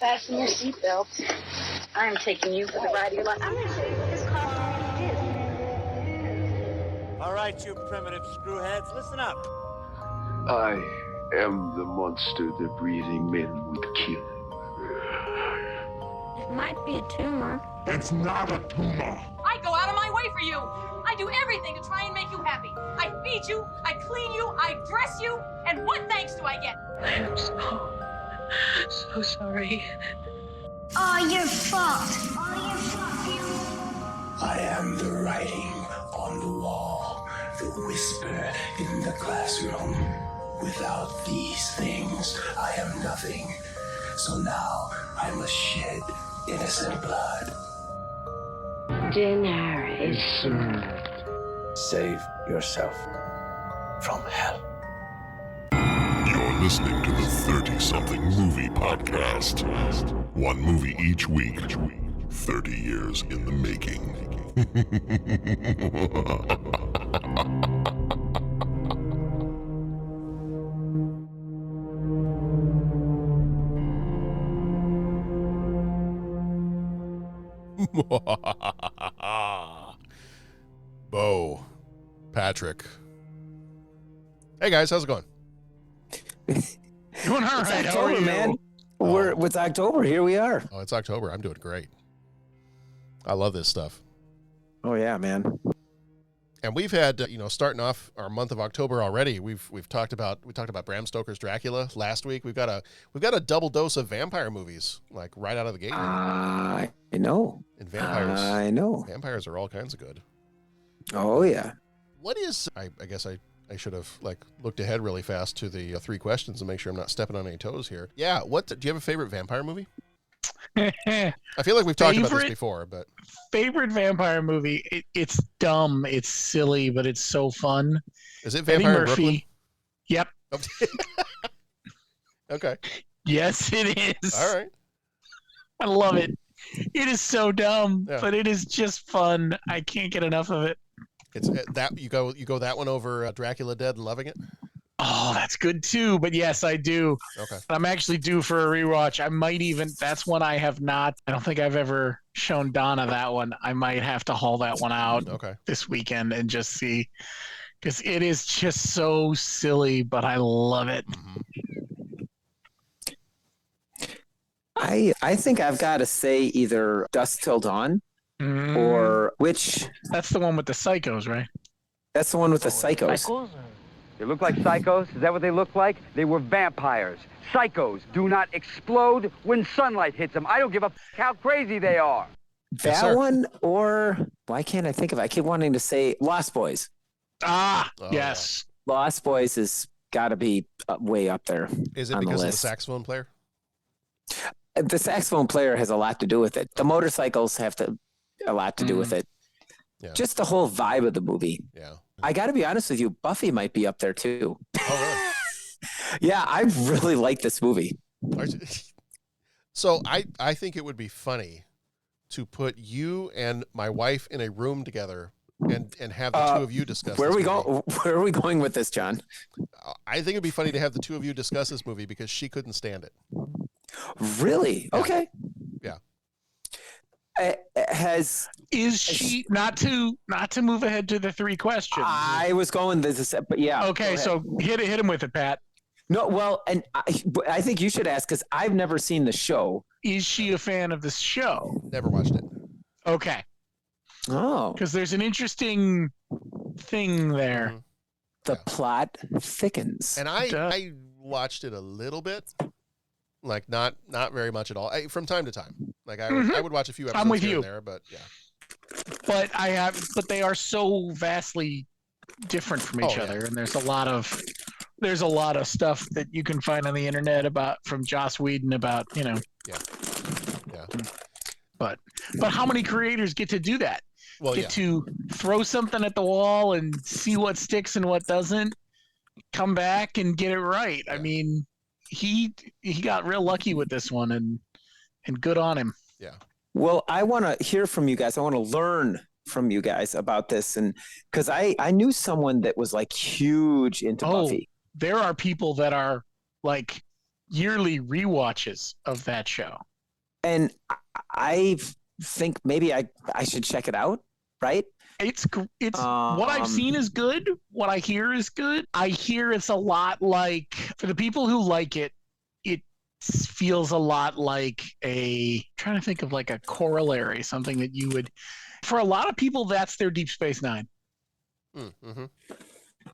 Fasten your seatbelts. I'm taking you for the ride of your life. I'm going to show you what this costume is. All right, you primitive screwheads, listen up. I am the monster the breathing men would kill. It might be a tumor. It's not a tumor. I go out of my way for you. I do everything to try and make you happy. I feed you, I clean you, I dress you, and what thanks do I get? I am so sorry. Oh, you're fucked. I am the writing on the wall, the whisper in the classroom. Without these things, I am nothing. So now I must shed innocent blood. Dinner is served. Save yourself from hell. You're listening to the 30-something movie podcast. One movie each week, 30 years in the making. Bo, Patrick. Hey guys, how's it going? Doing all right. It's October, man. It's October. Here we are. Oh, it's October. I'm doing great. I love this stuff. Oh yeah, man. And we've had, starting off our month of October already. We talked about Bram Stoker's Dracula last week. We've got a double dose of vampire movies, like right out of the gate. I know. And vampires. I know. Vampires are all kinds of good. Oh yeah. What is? I guess I should have looked ahead really fast to the three questions and make sure I'm not stepping on any toes here. Yeah. Do you have a favorite vampire movie? I feel like we've talked about this before, but favorite vampire movie. It's dumb. It's silly, but it's so fun. Is it Vampire in Brooklyn? Yep. Okay. Yes, it is. All right. I love it. It is so dumb, Yeah. but it is just fun. I can't get enough of it. It's that you go that one over Dracula Dead and loving it. Oh, that's good too. But yes, I do. Okay. I'm actually due for a rewatch. I might even. That's one I have not. I don't think I've ever shown Donna that one. I might have to haul that one out this weekend and just see, because it is just so silly, but I love it. Mm-hmm. I think I've got to say either Dusk Till Dawn or which. That's the one with the psychos, right? That's the one with the psychos. They look like psychos? Is that what they look like? They were vampires. Psychos do not explode when sunlight hits them. I don't give a how crazy they are. That one, or why can't I think of it? I keep wanting to say Lost Boys. Yes. Yeah. Lost Boys has got to be way up there. Is it because of the saxophone player? The saxophone player has a lot to do with it. The motorcycles have a lot to do with it. Yeah. Just the whole vibe of the movie. Yeah. I got to be honest with you, Buffy might be up there too. Oh, really? Yeah, I really like this movie. So I think it would be funny to put you and my wife in a room together and have the two of you discuss Where this are we going with this, John? I think it'd be funny to have the two of you discuss this movie because she couldn't stand it. Really? Yeah. Okay. Yeah. Is she not to move ahead to the three questions? I was going this, but yeah. Okay, so hit him with it, Pat. No, well, and I think you should ask because I've never seen the show. Is she a fan of this show? Never watched it. Okay. Oh, because there's an interesting thing there. Mm-hmm. The plot thickens, and I watched it a little bit. Like not very much at all. From time to time, like I would watch a few episodes I'm with here you and there, but yeah. But they are so vastly different from each other, and there's a lot of stuff that you can find on the internet from Joss Whedon about Yeah. But how many creators get to do that? Well, get to throw something at the wall and see what sticks and what doesn't. Come back and get it right. Yeah. I mean. He got real lucky with this one, and good on him. Yeah. Well, I want to hear from you guys. I want to learn from you guys about this, and because I knew someone that was like huge into Buffy. There are people that are like yearly rewatches of that show. And I think maybe I should check it out, right? It's what I've seen is good. What I hear is good. I hear it's a lot like, for the people who like it, it feels a lot like trying to think of like a corollary, something that you would, for a lot of people, that's their Deep Space Nine. Mm-hmm.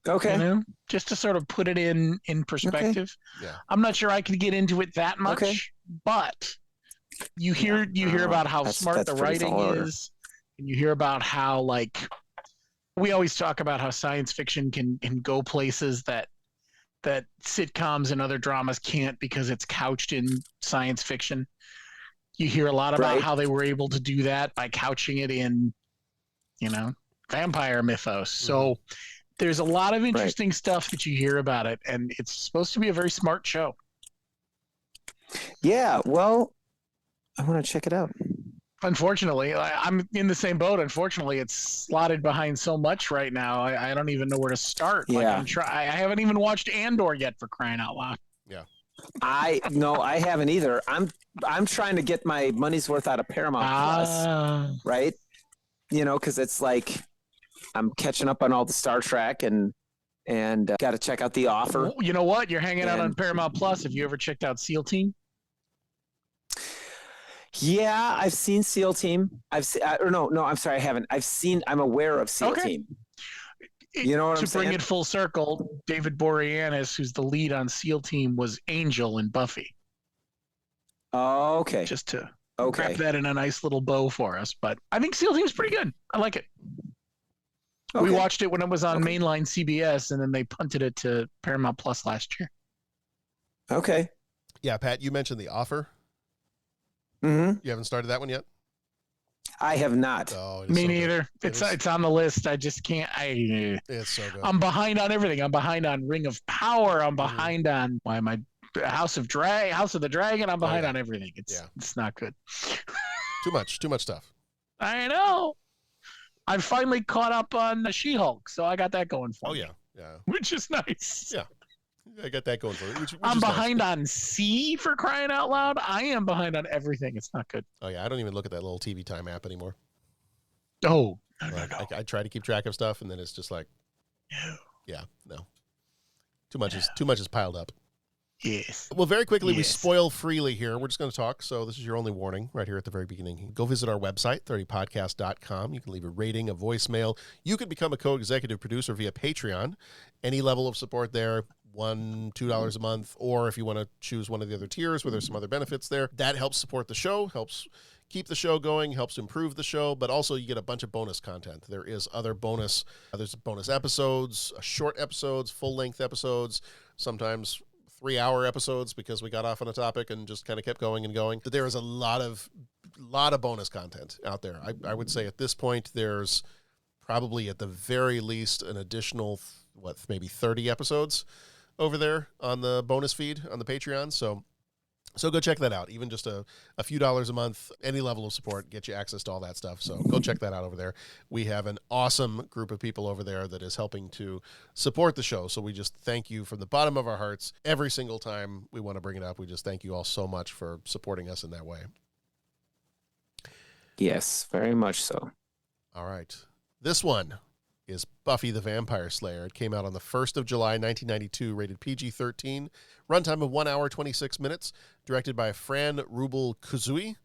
Okay. You know, just to sort of put it in perspective. Okay. Yeah. I'm not sure I could get into it that much, but you hear about how smart the writing is, and you hear about how, like, we always talk about how science fiction can go places that sitcoms and other dramas can't because it's couched in science fiction. You hear a lot about how they were able to do that by couching it in, you know, vampire mythos. So there's a lot of interesting stuff that you hear about it, and it's supposed to be a very smart show. Yeah, well, I want to check it out. Unfortunately, I'm in the same boat. Unfortunately, it's slotted behind so much right now. I don't even know where to start. Yeah. I haven't even watched Andor yet, for crying out loud. Yeah. I haven't either. I'm trying to get my money's worth out of Paramount Plus, right? You know, because it's like I'm catching up on all the Star Trek and got to check out The Offer. You know what? You're hanging out on Paramount Plus. Have you ever checked out SEAL Team? Yeah, I've seen SEAL Team. I'm sorry, I haven't. I'm aware of SEAL Team. You know what I'm saying? To bring it full circle, David Boreanaz, who's the lead on SEAL Team, was Angel in Buffy. Oh, okay. Just to wrap that in a nice little bow for us. But I think SEAL Team's pretty good. I like it. Okay. We watched it when it was on mainline CBS, and then they punted it to Paramount Plus last year. Okay. Yeah, Pat, you mentioned The Offer. Mm-hmm. You haven't started that one yet? I have not. Oh, Me neither. It's on the list. I just can't. It's so good. I'm behind on everything. I'm behind on Ring of Power. I'm behind on House of the Dragon. I'm behind on everything. It's not good. Too much stuff. I know. I'm finally caught up on the She-Hulk, so I got that going for me. Oh yeah. Which is nice. Yeah. I got that going for me. Which I'm behind on C, for crying out loud. I am behind on everything. It's not good. Oh yeah, I don't even look at that little TV Time app anymore. Oh, no. I try to keep track of stuff, and then it's just like, no. Too much is piled up. Yes. Well, very quickly, we spoil freely here. We're just going to talk, so this is your only warning right here at the very beginning. Go visit our website, 30podcast.com. You can leave a rating, a voicemail. You can become a co-executive producer via Patreon. Any level of support there, $1, $2 a month, or if you want to choose one of the other tiers where there's some other benefits there, that helps support the show, helps keep the show going, helps improve the show, but also you get a bunch of bonus content. There is other bonus, there's bonus episodes, short episodes, full-length episodes, sometimes 3-hour episodes because we got off on a topic and just kind of kept going and going. But there is a lot of bonus content out there. I would say at this point there's probably at the very least an additional maybe 30 episodes over there on the bonus feed on the Patreon. So go check that out. Even just a few dollars a month, any level of support, get you access to all that stuff. So go check that out over there. We have an awesome group of people over there that is helping to support the show. So we just thank you from the bottom of our hearts. Every single time we want to bring it up, we just thank you all so much for supporting us in that way. Yes, very much so. All right. This one is Buffy the Vampire Slayer. It came out on the 1st of July, 1992, rated PG-13, runtime of 1 hour, 26 minutes, directed by Fran Rubel-Kuzui,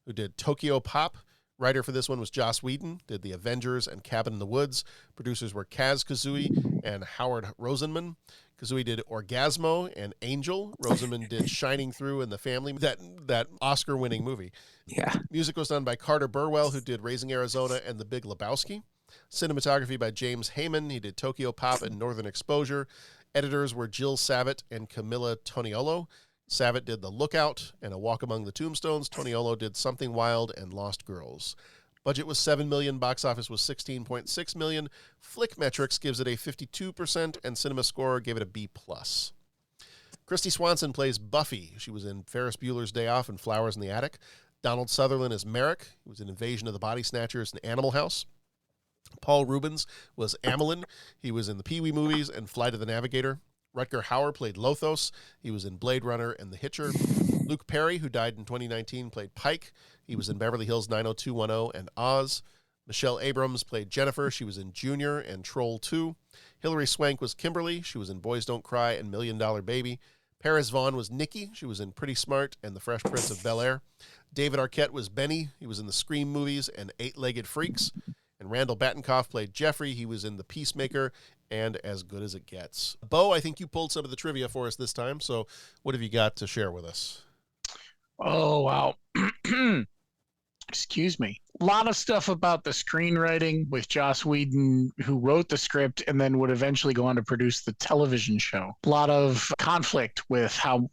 who did Tokyo Pop. Writer for this one was Joss Whedon, did The Avengers and Cabin in the Woods. Producers were Kaz Kazui and Howard Rosenman. Kazui did Orgasmo and Angel. Rosenman did Shining Through and The Family, that Oscar-winning movie. Yeah. Music was done by Carter Burwell, who did Raising Arizona and The Big Lebowski. Cinematography by James Heyman. He did Tokyo Pop and Northern Exposure. Editors were Jill Savitt and Camilla Toniolo. Savitt did The Lookout and A Walk Among the Tombstones. Toniolo did Something Wild and Lost Girls. Budget was $7 million. Box office was $16.6 million. Flickmetrics gives it a 52%, and CinemaScore gave it a B+. Kristy Swanson plays Buffy. She was in Ferris Bueller's Day Off and Flowers in the Attic. Donald Sutherland is Merrick. He was in Invasion of the Body Snatchers and Animal House. Paul Reubens was Amelin. He was in the Pee-wee movies and Flight of the Navigator. Rutger Hauer played Lothos. He was in Blade Runner and The Hitcher. Luke Perry, who died in 2019, played Pike. He was in Beverly Hills 90210 and Oz. Michelle Abrams played Jennifer. She was in Junior and Troll 2. Hilary Swank was Kimberly. She was in Boys Don't Cry and $1 Million Baby. Paris Vaughn was Nikki. She was in Pretty Smart and The Fresh Prince of Bel-Air. David Arquette was Benny. He was in the Scream movies and Eight-Legged Freaks. And Randall Battenkoff played Jeffrey. He was in The Peacemaker and As Good as It Gets. Bo, I think you pulled some of the trivia for us this time. So what have you got to share with us? Oh, wow. Excuse me. A lot of stuff about the screenwriting with Joss Whedon, who wrote the script and then would eventually go on to produce the television show. A lot of conflict with how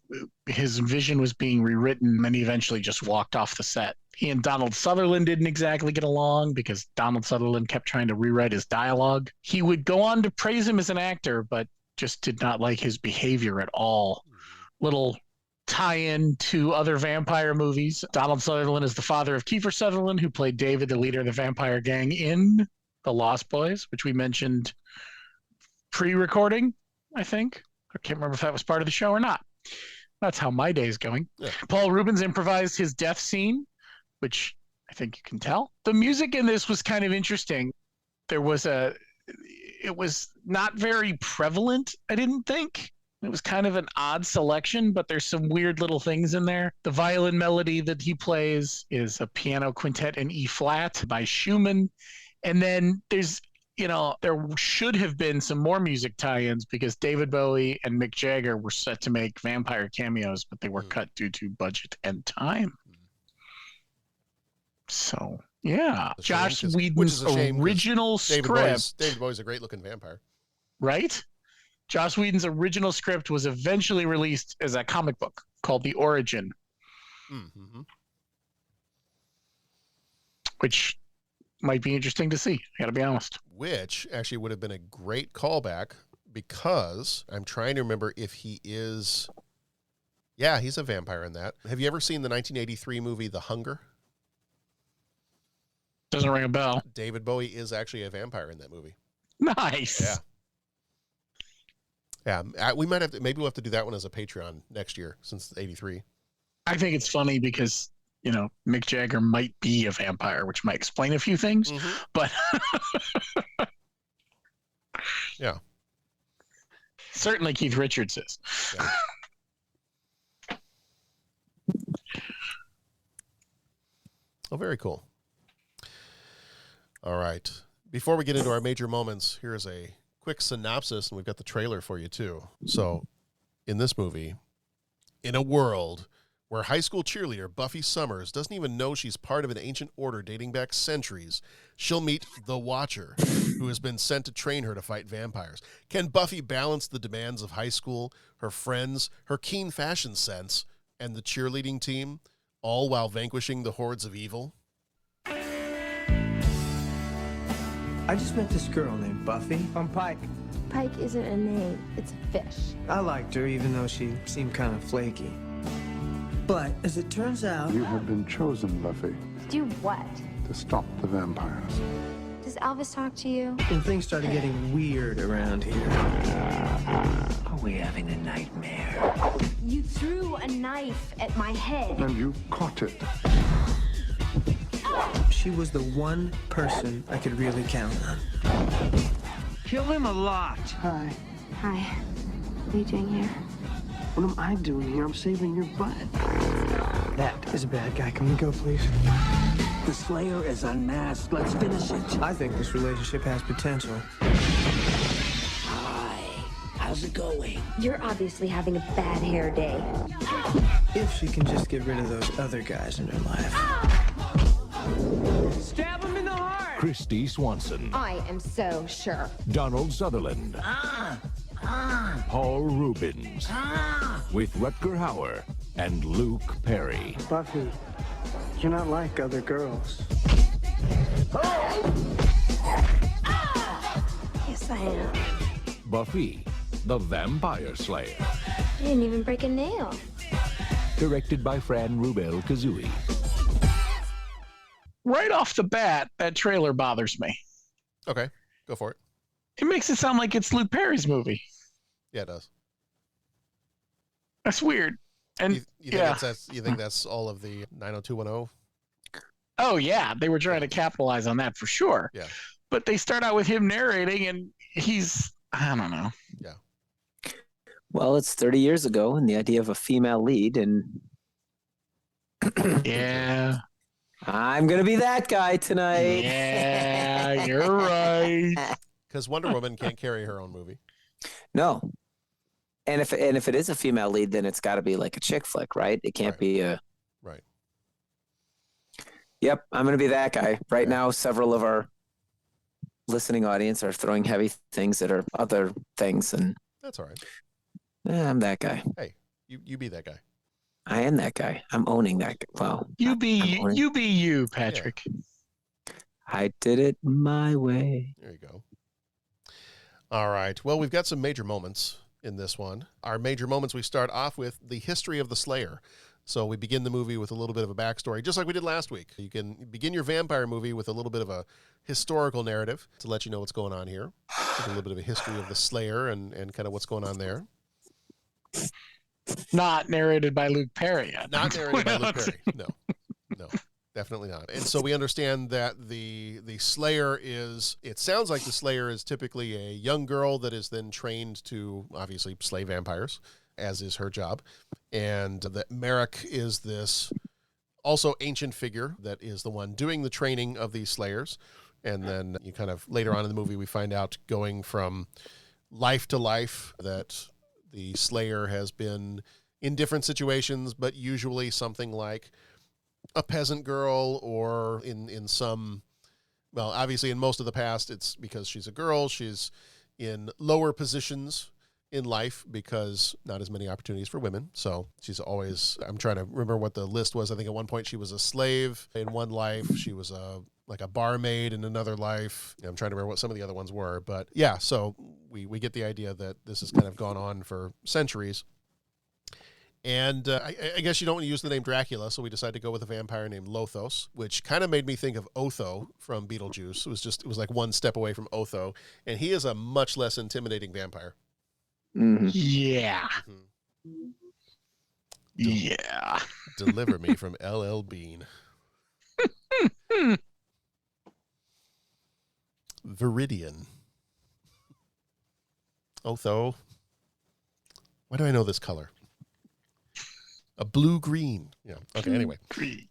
his vision was being rewritten, and he eventually just walked off the set. He and Donald Sutherland didn't exactly get along because Donald Sutherland kept trying to rewrite his dialogue. He would go on to praise him as an actor, but just did not like his behavior at all. Little tie-in to other vampire movies. Donald Sutherland is the father of Kiefer Sutherland, who played David, the leader of the vampire gang in The Lost Boys, which we mentioned pre-recording, I think. I can't remember if that was part of the show or not. That's how my day is going. Yeah. Paul Reubens improvised his death scene, which I think you can tell. The music in this was kind of interesting. It was not very prevalent, I didn't think. It was kind of an odd selection, but there's some weird little things in there. The violin melody that he plays is a piano quintet in E flat by Schumann. And then there's, there should have been some more music tie-ins because David Bowie and Mick Jagger were set to make vampire cameos, but they were cut due to budget and time. So, yeah. Joss Whedon's original script. David Bowie's a great-looking vampire. Right? Joss Whedon's original script was eventually released as a comic book called The Origin. Mm-hmm. Which might be interesting to see, I gotta be honest. Which actually would have been a great callback because I'm trying to remember if he is... Yeah, he's a vampire in that. Have you ever seen the 1983 movie The Hunger? Doesn't ring a bell. David Bowie is actually a vampire in that movie. Nice. Yeah. Yeah, we might have to, maybe we'll have to do that one as a Patreon next year since it's 83. I think it's funny because, Mick Jagger might be a vampire, which might explain a few things, but yeah. Certainly Keith Richards is. Yeah. Oh, very cool. All right. Before we get into our major moments, here's a quick synopsis, and we've got the trailer for you too. So, in this movie, in a world where high school cheerleader Buffy Summers doesn't even know she's part of an ancient order dating back centuries, she'll meet the Watcher, who has been sent to train her to fight vampires. Can Buffy balance the demands of high school, her friends, her keen fashion sense, and the cheerleading team, all while vanquishing the hordes of evil? I just met this girl named Buffy. I'm Pike. Pike isn't a name, it's a fish. I liked her even though she seemed kind of flaky. But as it turns out... You have been chosen, Buffy. To do what? To stop the vampires. Does Elvis talk to you? And things started getting weird around here. Are we having a nightmare? You threw a knife at my head. And you caught it. She was the one person I could really count on. Kill him a lot. Hi. Hi. What are you doing here? What am I doing here? I'm saving your butt. That is a bad guy. Can we go, please? The Slayer is unmasked. Let's finish it. I think this relationship has potential. Hi. How's it going? You're obviously having a bad hair day. If she can just get rid of those other guys in her life. Stab him in the heart. Kristy Swanson. I am so sure. Donald Sutherland. Paul Reubens. With Rutger Hauer and Luke Perry. Buffy, you're not like other girls. Yes, I am. Buffy the Vampire Slayer. You didn't even break a nail. Directed by Fran Rubel Kazooie. Right off the bat, that trailer bothers me. Okay, go for it. It makes it sound like it's Luke Perry's movie. Yeah, it does. That's weird. And you think that's all of the 90210? Oh yeah, they were trying to capitalize on that for sure. Yeah. But they start out with him narrating, and I don't know. Yeah. Well, it's 30 years ago, and the idea of a female lead, and yeah, I'm gonna be that guy tonight. Yeah, you're right. Because Wonder Woman can't carry her own movie. No. And if it is a female lead, then it's got to be like a chick flick, right? It can't be a. Right. Yep, I'm gonna be that guy. Right now, several of our listening audience are throwing heavy things that are other things, and that's all right. I'm that guy. Hey, you be that guy. I am that guy. I'm owning that. Well, you be you, Patrick. Yeah. I did it my way. There you go. All right. Well, we've got some major moments in this one. Our major moments, we start off with the history of the Slayer. So we begin the movie with a little bit of a backstory, just like we did last week. You can begin your vampire movie with a little bit of a historical narrative to let you know what's going on here. With a little bit of a history of the Slayer and kind of what's going on there. Not narrated by Luke Perry yet. Not narrated by Luke Perry. No, definitely not. And so we understand that the Slayer is, it sounds like the Slayer is typically a young girl that is then trained to obviously slay vampires, as is her job. And that Merrick is this also ancient figure that is the one doing the training of these Slayers. And then you kind of later on in the movie, we find out going from life to life that the Slayer has been in different situations, but usually something like a peasant girl, or in some, well, obviously in most of the past, it's because she's a girl. She's in lower positions in life because not as many opportunities for women. So she's always, I'm trying to remember what the list was. I think at one point she was a slave in one life. She was like a barmaid in another life. I'm trying to remember what some of the other ones were, but yeah, so we get the idea that this has kind of gone on for centuries. And I guess you don't want to use the name Dracula, so we decided to go with a vampire named Lothos, which kind of made me think of Otho from Beetlejuice. It was like one step away from Otho, and he is a much less intimidating vampire. Mm-hmm. Yeah. Mm-hmm. Yeah. Deliver me from LL Bean. Viridian. Otho. Why do I know this color? A blue-green. Yeah. Okay, anyway. Green.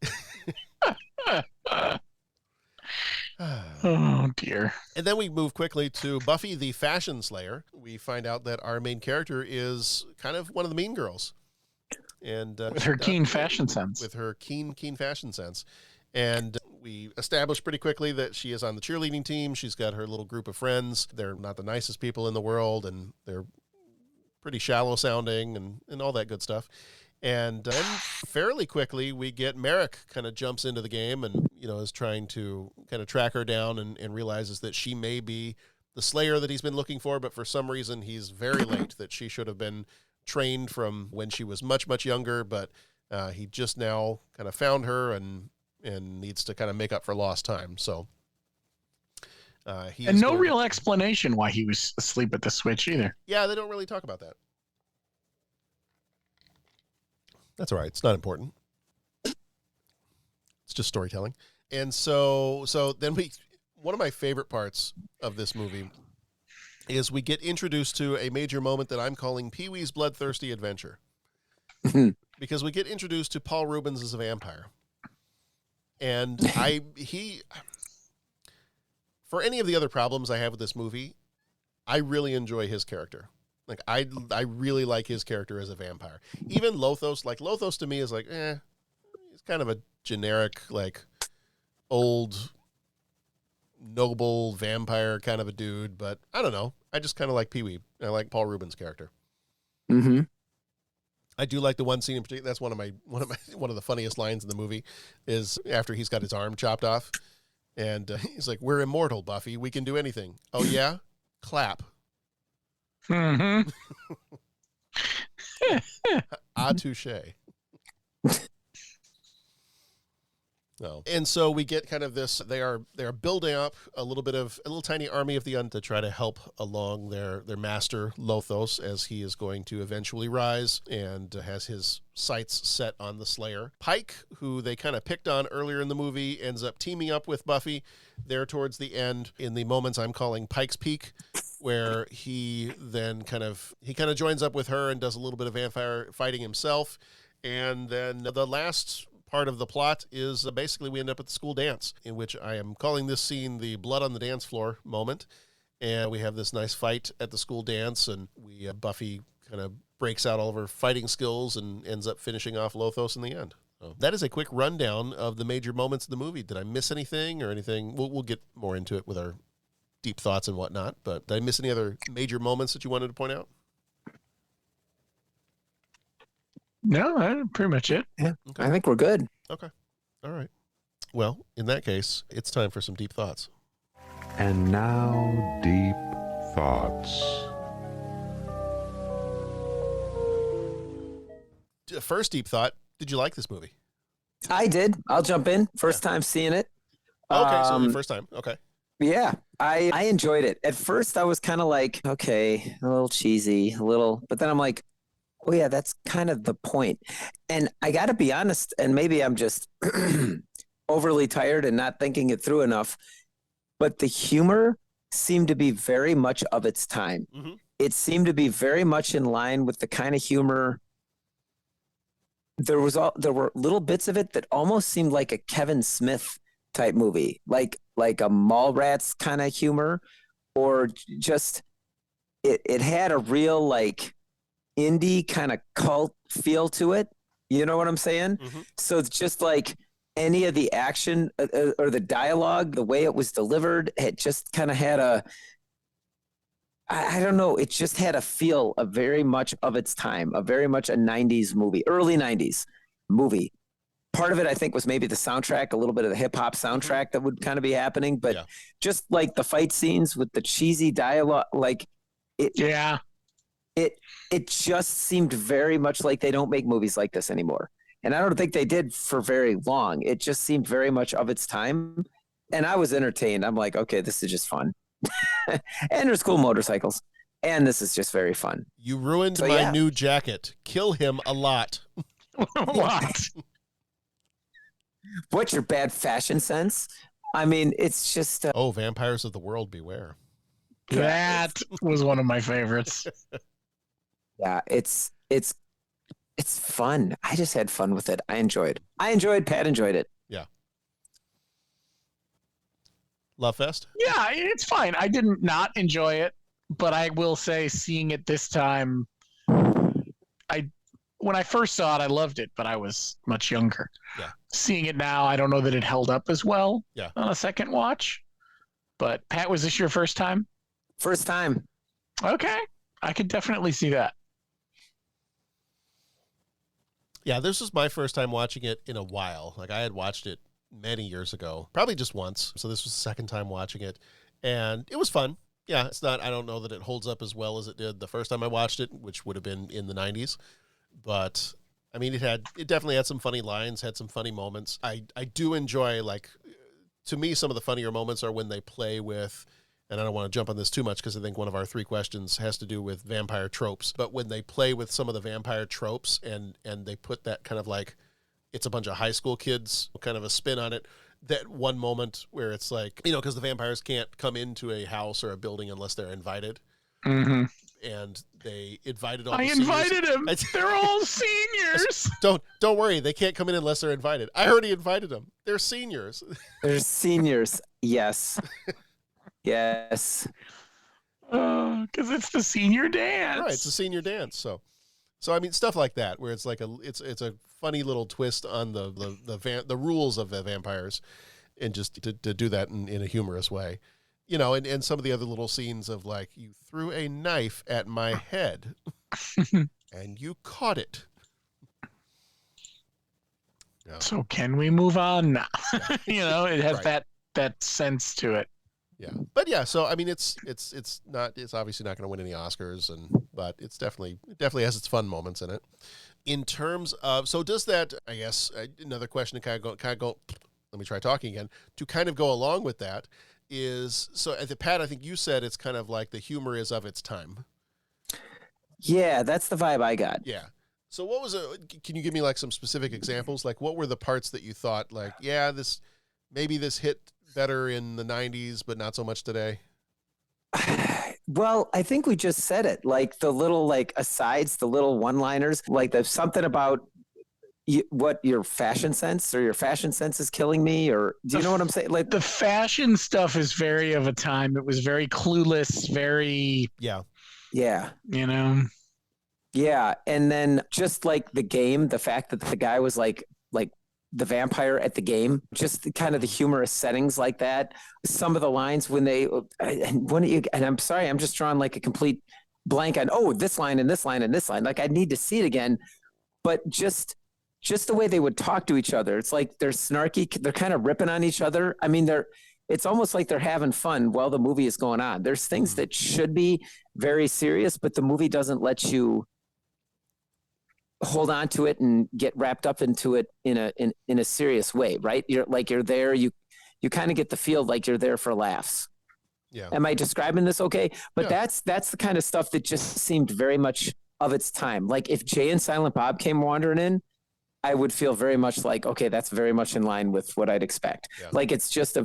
Oh, dear. And then we move quickly to Buffy the Fashion Slayer. We find out that our main character is kind of one of the mean girls. And with her keen fashion sense. With her keen fashion sense. And we establish pretty quickly that she is on the cheerleading team. She's got her little group of friends. They're not the nicest people in the world, and they're pretty shallow sounding and all that good stuff. And then fairly quickly, we get Merrick kind of jumps into the game and, is trying to kind of track her down and realizes that she may be the Slayer that he's been looking for, but for some reason he's very late, that she should have been trained from when she was much, much younger, but he just now kind of found her and needs to kind of make up for lost time. So and no real explanation why he was asleep at the switch either. Yeah, they don't really talk about that. That's all right. It's not important. It's just storytelling. And so then one of my favorite parts of this movie is we get introduced to a major moment that I'm calling Pee-wee's bloodthirsty adventure. Because we get introduced to Paul Reubens as a vampire. And for any of the other problems I have with this movie, I really enjoy his character. Like, I really like his character as a vampire. Even Lothos, Lothos to me is like, he's kind of a generic, like, old, noble vampire kind of a dude. But I don't know. I just kind of like Pee-wee. I like Paul Reubens' character. Mm-hmm. I do like the one scene in particular. That's one of the funniest lines in the movie is after he's got his arm chopped off. And he's like, "We're immortal, Buffy. We can do anything." Oh, yeah? Clap. Mm-hmm. Ah, touche. No. And so we get kind of this, they are building up a little tiny army of the Un to try to help along their master Lothos as he is going to eventually rise and has his sights set on the Slayer. Pike, who they kind of picked on earlier in the movie, ends up teaming up with Buffy there towards the end in the moments I'm calling Pike's Peak, where he then kind of joins up with her and does a little bit of vampire fighting himself. And then the last part of the plot is basically we end up at the school dance, in which I am calling this scene the blood on the dance floor moment. And we have this nice fight at the school dance, and Buffy kind of breaks out all of her fighting skills and ends up finishing off Lothos in the end. So that is a quick rundown of the major moments of the movie. Did I miss anything or anything? We'll get more into it with our deep thoughts and whatnot, but did I miss any other major moments that you wanted to point out? No, pretty much it. Yeah, okay. I think we're good. Okay. All right. Well, in that case, it's time for some deep thoughts. And now, deep thoughts. First deep thought, did you like this movie? I did. I'll jump in. First time seeing it. Okay, so your first time. Okay. Yeah, I enjoyed it. At first, I was kind of like, okay, a little cheesy, but then I'm like, oh yeah, that's kind of the point. And I got to be honest, and maybe I'm just overly tired and not thinking it through enough, but the humor seemed to be very much of its time. Mm-hmm. It seemed to be very much in line with the kind of humor. There were little bits of it that almost seemed like a Kevin Smith type movie, like a Mallrats kind of humor, or just it had a real like indie kind of cult feel to it. You know what I'm saying? Mm-hmm. So it's just like any of the action or the dialogue, the way it was delivered, it just kind of had I don't know. It just had a feel of very much of its time, very much a 90s movie, early 90s movie. Part of it, I think, was maybe the soundtrack, a little bit of the hip hop soundtrack that would kind of be happening, but just like the fight scenes with the cheesy dialogue, like it. Yeah. It just seemed very much like they don't make movies like this anymore. And I don't think they did for very long. It just seemed very much of its time. And I was entertained. I'm like, okay, this is just fun. And there's cool motorcycles. And this is just very fun. You ruined my new jacket. Kill him a lot. What? What's your bad fashion sense? I mean, it's just... Oh, vampires of the world, beware. That was one of my favorites. Yeah, it's fun. I just had fun with it. I enjoyed. Pat enjoyed it. Yeah. Love Fest? Yeah, it's fine. I didn't not enjoy it, but I will say seeing it this time, when I first saw it, I loved it, but I was much younger. Yeah. Seeing it now, I don't know that it held up as well on a second watch. But Pat, was this your first time? First time. Okay. I could definitely see that. Yeah, this was my first time watching it in a while. Like, I had watched it many years ago, probably just once. So this was the second time watching it, and it was fun. Yeah, it's not, I don't know that it holds up as well as it did the first time I watched it, which would have been in the 90s. But, I mean, it definitely had some funny lines, had some funny moments. I do enjoy, like, to me, some of the funnier moments are when they play with, and I don't want to jump on this too much because I think one of our 3 questions has to do with vampire tropes, but when they play with some of the vampire tropes and they put that kind of like, it's a bunch of high school kids, kind of a spin on it, that one moment where it's like, you know, because the vampires can't come into a house or a building unless they're invited. Mm-hmm. And they invited all I the seniors. invited them. They're all seniors. Don't worry. They can't come in unless they're invited. I already invited them. They're seniors. They're seniors. Yes. Yes. Because it's the senior dance. Right. It's a senior dance. So I mean, stuff like that, where it's like it's a funny little twist on the rules of the vampires, and just to do that in a humorous way. You know, and some of the other little scenes of like, you threw a knife at my head and you caught it. Yeah. So can we move on now? Yeah. You know, it has that sense to it. Yeah. But yeah, so I mean it's obviously not going to win any Oscars, but it definitely has its fun moments in it. In terms of, so does that, I guess, another question to kind of go let me try talking again, to kind of go along with that is, so Pat, I think you said it's kind of like the humor is of its time. Yeah, that's the vibe I got. Yeah. So what was can you give me like some specific examples? Like what were the parts that you thought like, yeah, maybe this hit better in the 90s, but not so much today? Well, I think we just said it, like the little like asides, the little one-liners, like there's something about what your fashion sense is killing me, or do you know what I'm saying? Like the fashion stuff is very of a time. It was very clueless, very yeah, you know. Yeah, and then just like the game, the fact that the guy was like the vampire at the game, just kind of the humorous settings like that. Some of the lines when I'm sorry, I'm just drawing like a complete blank on this line and this line and this line. Like I need to see it again, but just the way they would talk to each other. It's like they're snarky. They're kind of ripping on each other. I mean, it's almost like they're having fun while the movie is going on. There's things that should be very serious, but the movie doesn't let you hold on to it and get wrapped up into it in a serious way, right? You're there. You kind of get the feel like you're there for laughs. Yeah. Am I describing this okay? But that's the kind of stuff that just seemed very much of its time. Like if Jay and Silent Bob came wandering in, I would feel very much like, okay, that's very much in line with what I'd expect. Yeah. Like it's just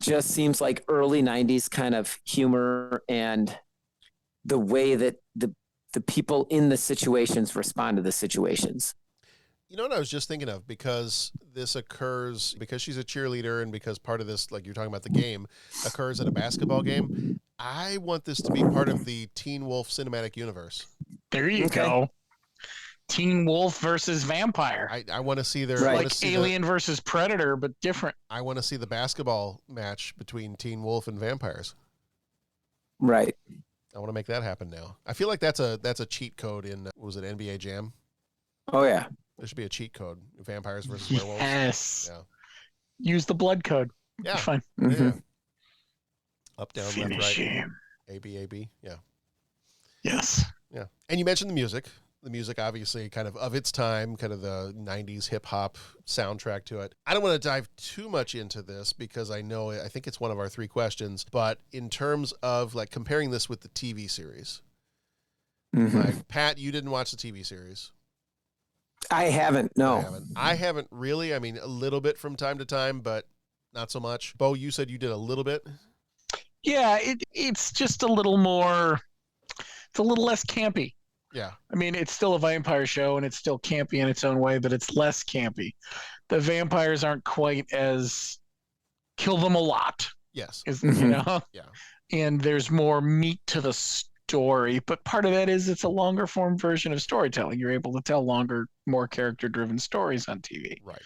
just seems like early 90s kind of humor, and the way that the people in the situations respond to the situations. You know what I was just thinking of, because this occurs because she's a cheerleader and because part of this, like you're talking about the game, occurs at a basketball game. I want this to be part of the Teen Wolf cinematic universe. There you go. Teen Wolf versus vampire. I want to see their like Alien versus Predator, but different. I want to see the basketball match between Teen Wolf and vampires. Right. I want to make that happen now. I feel like that's a cheat code in, was it NBA Jam? Oh yeah. There should be a cheat code. Vampires versus werewolves. Yes. Yeah. Use the blood code. Yeah. It's fine. Mm-hmm. Yeah. Up, down, Finish left, right. him. A-B. Yeah. Yes. Yeah. And you mentioned the music. The music, obviously, kind of its time, kind of the 90s hip-hop soundtrack to it. I don't want to dive too much into this because I think it's one of our 3 questions, but in terms of like comparing this with the TV series, like Pat, you didn't watch the TV series. I haven't, no. I haven't really. I mean, a little bit from time to time, but not so much. Bo, you said you did a little bit. Yeah, it's just a little more, it's a little less campy. Yeah. I mean, it's still a vampire show and it's still campy in its own way, but it's less campy. The vampires aren't quite as kill them a lot. Yes. You know? Yeah. And there's more meat to the story, but part of that is it's a longer form version of storytelling. You're able to tell longer, more character driven stories on TV. Right.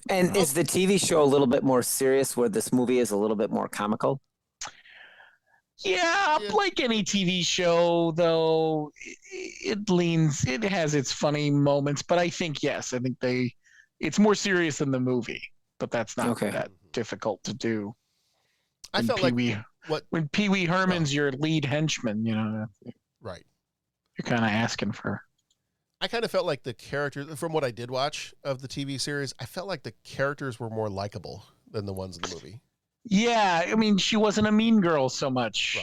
And is the TV show a little bit more serious where this movie is a little bit more comical? Yeah, like any TV show, though, it has its funny moments, but I think it's more serious than the movie, but that's not that difficult to do. I felt when Pee Wee Herman's your lead henchman, you know, right? You're kind of asking for. I kind of felt like the characters, from what I did watch of the TV series, I felt like the characters were more likable than the ones in the movie. Yeah, I mean, she wasn't a mean girl so much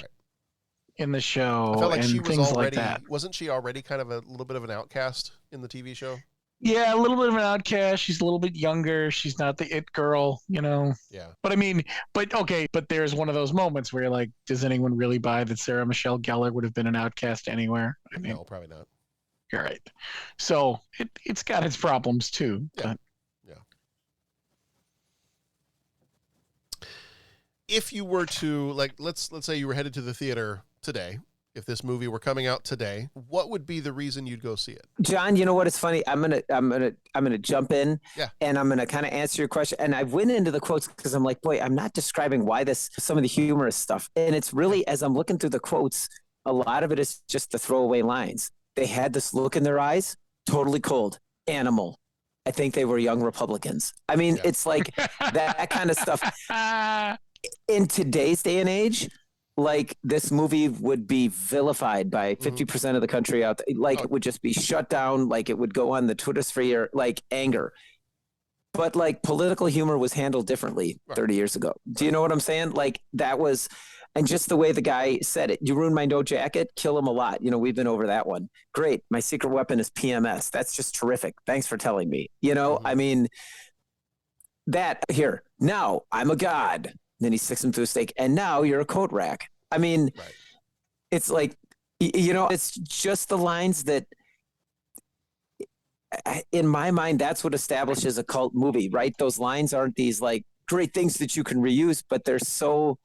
in the show. I felt like and she was things already, like that. wasn't she already kind of a little bit of an outcast in the TV show? Yeah, a little bit of an outcast. She's a little bit younger. She's not the it girl, you know? Yeah. But I mean, but there's one of those moments where you're like, does anyone really buy that Sarah Michelle Gellar would have been an outcast anywhere? I mean, no, probably not. You're right. So it's got its problems too. Yeah. But. If you were to, like, let's say you were headed to the theater today, if this movie were coming out today, what would be the reason you'd go see it? John, you know what? It's funny. I'm gonna jump in, and I'm gonna kind of answer your question. And I went into the quotes because I'm like, boy, I'm not describing why some of the humorous stuff. And it's really, as I'm looking through the quotes, a lot of it is just the throwaway lines. They had this look in their eyes, totally cold, animal. I think they were young Republicans. I mean, it's like that kind of stuff. In today's day and age, like this movie would be vilified by 50% of the country out there. Like it would just be shut down. Like it would go on the Twitter sphere, like anger. but like political humor was handled differently 30 years ago. Do you know what I'm saying? Like that was, and just the way the guy said it, you ruined my no jacket, kill him a lot. You know, we've been over that one. Great. My secret weapon is PMS. That's just terrific. Thanks for telling me. You know, I mean, that here, now I'm a god. Then he sticks him through a stake. And now you're a coat rack. I mean, it's like, you know, it's just the lines that, in my mind, that's what establishes a cult movie, right? Those lines aren't these like great things that you can reuse, but they're so,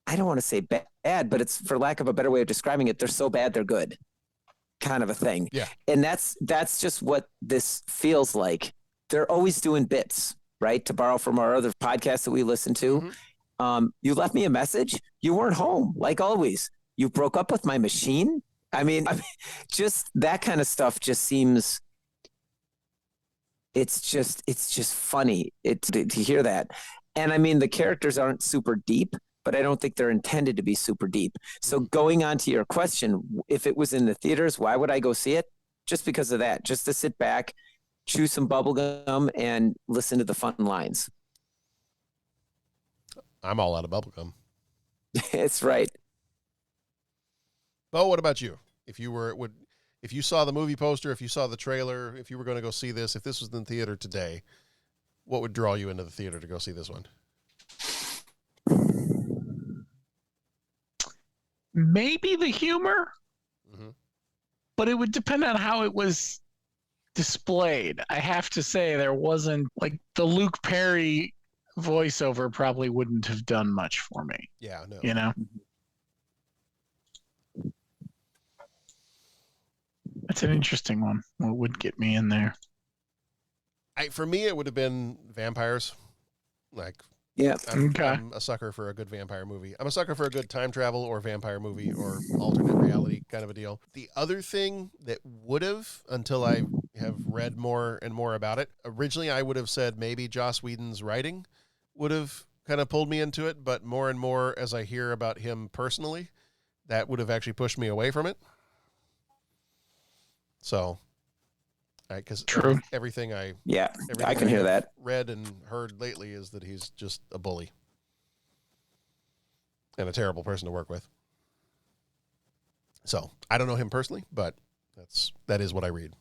I don't want to say bad, but it's, for lack of a better way of describing it, they're so bad they're good, kind of a thing. Yeah. And that's just what this feels like. They're always doing bits, right? To borrow from our other podcasts that we listen to. You left me a message. You weren't home, like always. You broke up with my machine. I mean, just that kind of stuff just seems, it's just funny to hear that. And I mean, the characters aren't super deep, but I don't think they're intended to be super deep. So going on to your question, if it was in the theaters, why would I go see it? Just because of that, just to sit back, chew some bubble gum, and listen to the fun lines. I'm all out of bubble gum. It's right. Bo, what about you? If you saw the movie poster, if you saw the trailer, if you were going to go see this, if this was in theater today, what would draw you into the theater to go see this one? Maybe the humor, but it would depend on how it was displayed. I have to say, there wasn't, like, the Luke Perry voiceover probably wouldn't have done much for me. Yeah, no. You know? That's an interesting one. What would get me in there? For me, it would have been vampires. Like, yeah, I'm a sucker for a good vampire movie. I'm a sucker for a good time travel or vampire movie or alternate reality kind of a deal. The other thing that would have, until I have read more and more about it, originally I would have said maybe Joss Whedon's writing would have kind of pulled me into it, but more and more as I hear about him personally, that would have actually pushed me away from it. So, because everything I can hear that. Read and heard lately is that he's just a bully and a terrible person to work with. So I don't know him personally, but that is what I read.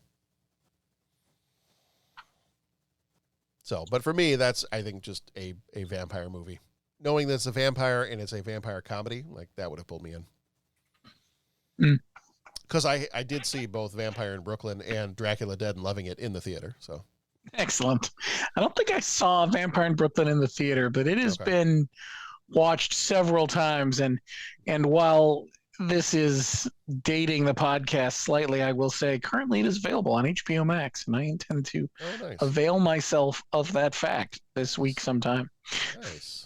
So, but for me, that's, I think, just a vampire movie. Knowing that it's a vampire and it's a vampire comedy, like, that would have pulled me in. Because I did see both Vampire in Brooklyn and Dracula Dead and loving it in the theater. So excellent. I don't think I saw Vampire in Brooklyn in the theater, but it has been watched several times. And while this is dating the podcast slightly, I will say currently it is available on HBO Max, and I intend to avail myself of that fact this week sometime. Nice.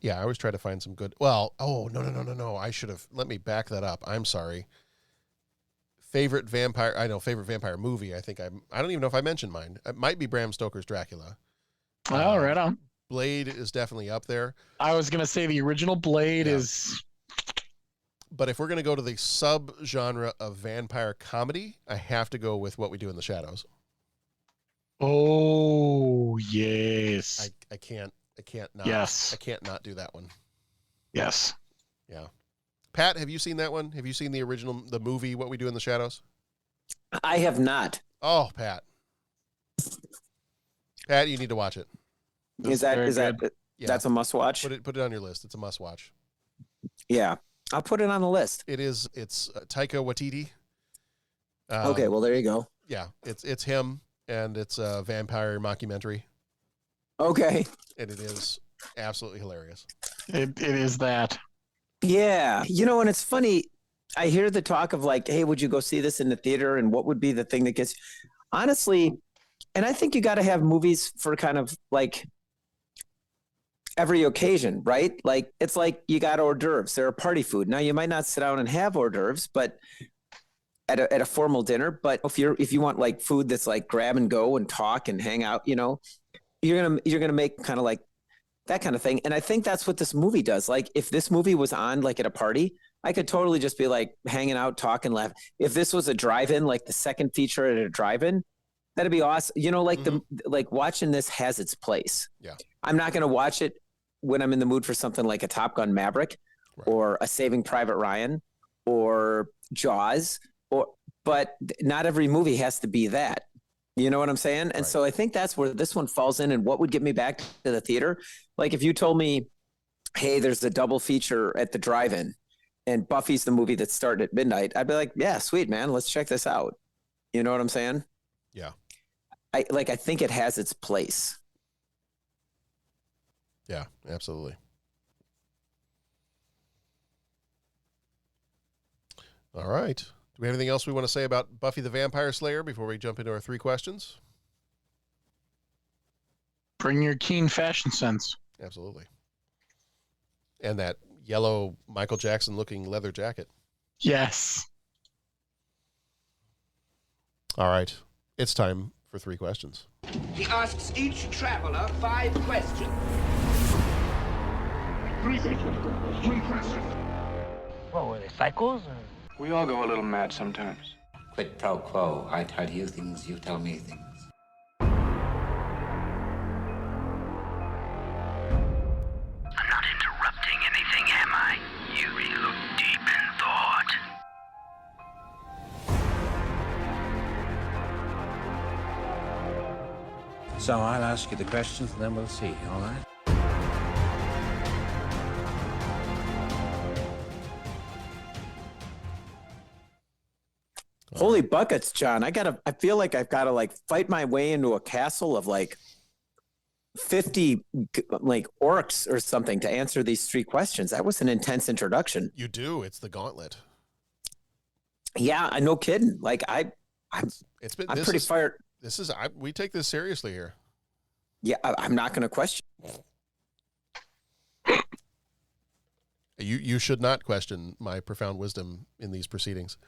Yeah, I always try to find some good. Well, no. I should have. Let me back that up. I'm sorry. Favorite vampire movie. I think I don't even know if I mentioned mine. It might be Bram Stoker's Dracula. Oh, right on. Blade is definitely up there. I was going to say the original Blade is. But if we're going to go to the sub-genre of vampire comedy, I have to go with What We Do in the Shadows. Oh, yes. I can't not. Yes. I can't not do that one. Yes. Yeah. Pat, have you seen that one? Have you seen the movie, What We Do in the Shadows? I have not. Oh, Pat, you need to watch it. Is that that's a must watch? Put it on your list. It's a must watch. Yeah. I'll put it on the list. It's Taika Waititi. Okay, well, there you go. Yeah, it's him, and it's a vampire mockumentary. Okay. And it is absolutely hilarious. It is that. Yeah. And it's funny. I hear the talk of like, hey, would you go see this in the theater? And what would be the thing that gets, honestly, and I think you got to have movies for kind of like every occasion, right? Like, it's like you got hors d'oeuvres. They're a party food. Now, you might not sit down and have hors d'oeuvres, but at a formal dinner. But if you want like food that's like grab and go and talk and hang out, you're gonna make kind of like that kind of thing. And I think that's what this movie does. Like, if this movie was on like at a party, I could totally just be like hanging out, talking, laughing. If this was a drive-in, like the second feature at a drive-in, That'd be awesome. You know, like like watching this has its place. Yeah. I'm not going to watch it when I'm in the mood for something like a Top Gun Maverick or a Saving Private Ryan or Jaws, but not every movie has to be that. You know what I'm saying? And so I think that's where this one falls in. And what would get me back to the theater? Like if you told me, hey, there's a double feature at the drive-in and Buffy's the movie that started at midnight, I'd be like, yeah, sweet, man. Let's check this out. You know what I'm saying? Yeah. I think it has its place. Yeah, absolutely. All right. Do we have anything else we want to say about Buffy the Vampire Slayer before we jump into our 3 questions? Bring your keen fashion sense. Absolutely. And that yellow Michael Jackson looking leather jacket. Yes. All right. It's time for 3 questions. He asks each traveler 5 questions. 3 questions. What were they, psychos? We all go a little mad sometimes. Quid pro quo. I tell you things, you tell me things. I'm not interrupting anything, am I? You really look deep in thought. So I'll ask you the questions and then we'll see, all right? Holy buckets, John. I feel like I've got to like fight my way into a castle of like 50 like orcs or something to answer these 3 questions. That was an intense introduction. You do. It's the gauntlet. Yeah, no kidding. Like I'm pretty fired. We take this seriously here. Yeah, I'm not going to question. You should not question my profound wisdom in these proceedings.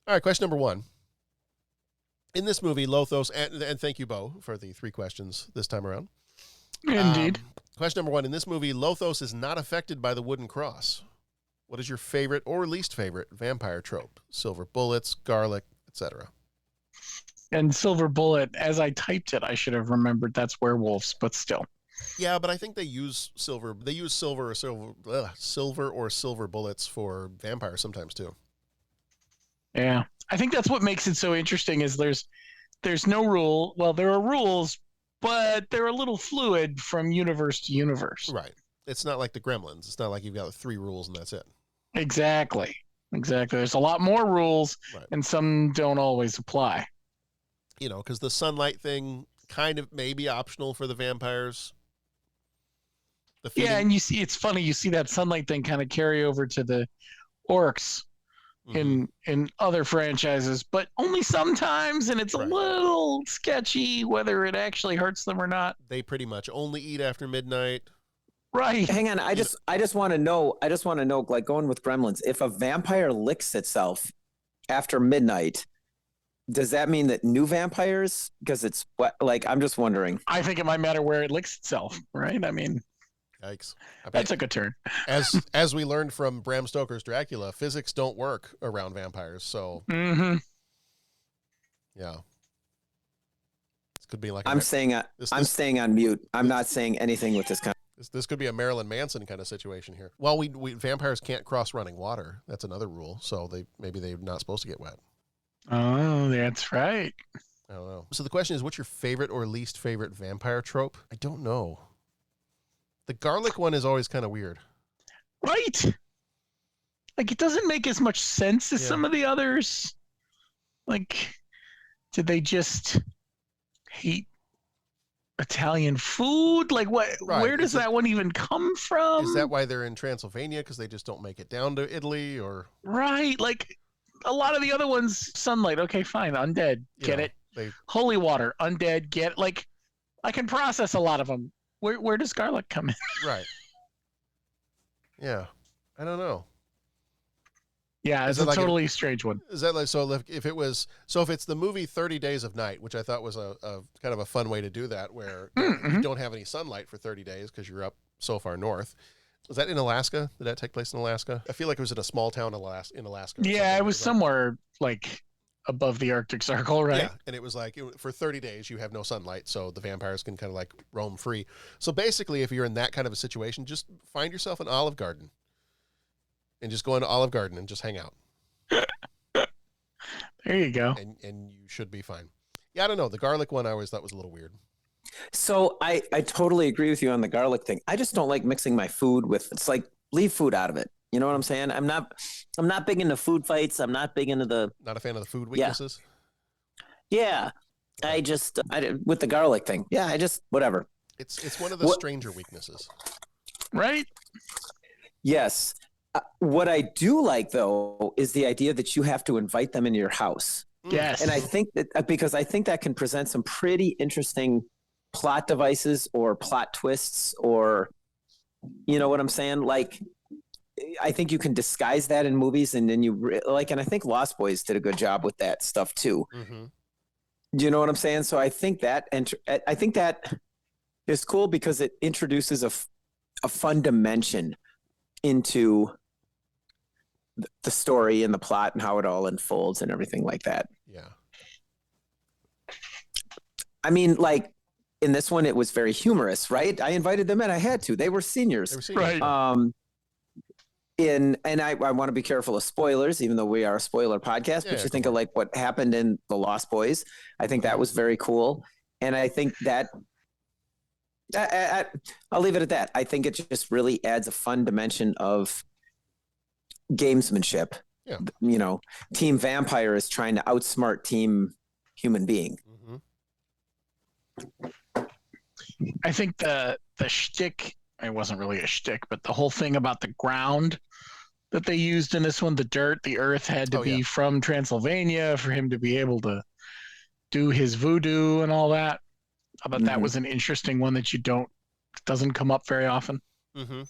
All right, question number 1. In this movie, Lothos, and thank you, Bo, for the 3 questions this time around. Indeed. Question number 1. In this movie, Lothos is not affected by the wooden cross. What is your favorite or least favorite vampire trope? Silver bullets, garlic, etc. And silver bullet, as I typed it, I should have remembered that's werewolves, but still. Yeah, but I think they use silver. They use silver or silver bullets for vampires sometimes too. Yeah, I think that's what makes it so interesting. Is there's no rule. Well, there are rules, but they're a little fluid from universe to universe. Right. It's not like the Gremlins. It's not like you've got 3 rules and that's it. Exactly. There's a lot more rules, and some don't always apply. You know, because the sunlight thing kind of may be optional for the vampires. Yeah, and you see, it's funny. You see that sunlight thing kind of carry over to the orcs in other franchises, but only sometimes, and it's a little sketchy whether it actually hurts them or not. They pretty much only eat after midnight. Right. Hang on, I just want to know, like going with Gremlins, if a vampire licks itself after midnight, does that mean that new vampires? Because it's like, I'm just wondering. I think it might matter where it licks itself, right? I mean, yikes. That took a turn. As we learned from Bram Stoker's Dracula, physics don't work around vampires. So, yeah, this could be like. I'm staying on mute. I'm not saying anything with this kind. This could be a Marilyn Manson kind of situation here. Well, we vampires can't cross running water. That's another rule. So maybe they're not supposed to get wet. Oh, that's right. I don't know. So the question is, what's your favorite or least favorite vampire trope? I don't know. The garlic one is always kind of weird. Right. Like, it doesn't make as much sense as some of the others. Like, did they just hate Italian food? Like, what? Right. Where does that one even come from? Is that why they're in Transylvania? Because they just don't make it down to Italy? Or right. Like, a lot of the other ones, sunlight, okay, fine, undead, get it. Holy water, undead, get it. Like, I can process a lot of them. Where does garlic come in? Right. Yeah, I don't know. Yeah, it's a totally strange one. Is that like, so if it's the movie 30 Days of Night, which I thought was a kind of a fun way to do that, where you don't have any sunlight for 30 days because you're up so far north. Was that in Alaska? Did that take place in Alaska? I feel like it was in a small town in Alaska. Yeah, it was somewhere like above the Arctic Circle, right? Yeah, and it was like, for 30 days, you have no sunlight, so the vampires can kind of like roam free. So basically, if you're in that kind of a situation, just find yourself an Olive Garden and just go into Olive Garden and just hang out. There you go. And you should be fine. Yeah, I don't know. The garlic one I always thought was a little weird. So I totally agree with you on the garlic thing. I just don't like mixing my food with, it's like, leave food out of it. You know what I'm saying? I'm not big into food fights. I'm not big into the. Not a fan of the food weaknesses? Yeah. I with the garlic thing. Yeah, whatever. It's one of the stranger weaknesses. Right? Yes. What I do like, though, is the idea that you have to invite them into your house. Yes. And I think that because I think that can present some pretty interesting plot devices or plot twists, or, you know what I'm saying? Like, I think you can disguise that in movies, and then and I think Lost Boys did a good job with that stuff too. Mm-hmm. Do you know what I'm saying? So I think that is cool because it introduces a fun dimension into the story and the plot and how it all unfolds and everything like that. Yeah. I mean, like in this one, it was very humorous, right? I invited them in. I had to. They were seniors. Right. And I want to be careful of spoilers, even though we are a spoiler podcast, but you think of like what happened in The Lost Boys. I think that was very cool. And I think that I'll leave it at that. I think it just really adds a fun dimension of gamesmanship. Yeah. You know, Team Vampire is trying to outsmart Team Human Being. Mm-hmm. I think the shtick, it wasn't really a shtick, but the whole thing about the ground that they used in this one, the dirt, the earth had to be from Transylvania for him to be able to do his voodoo and all that. I thought that was an interesting one that doesn't come up very often. Mm-hmm.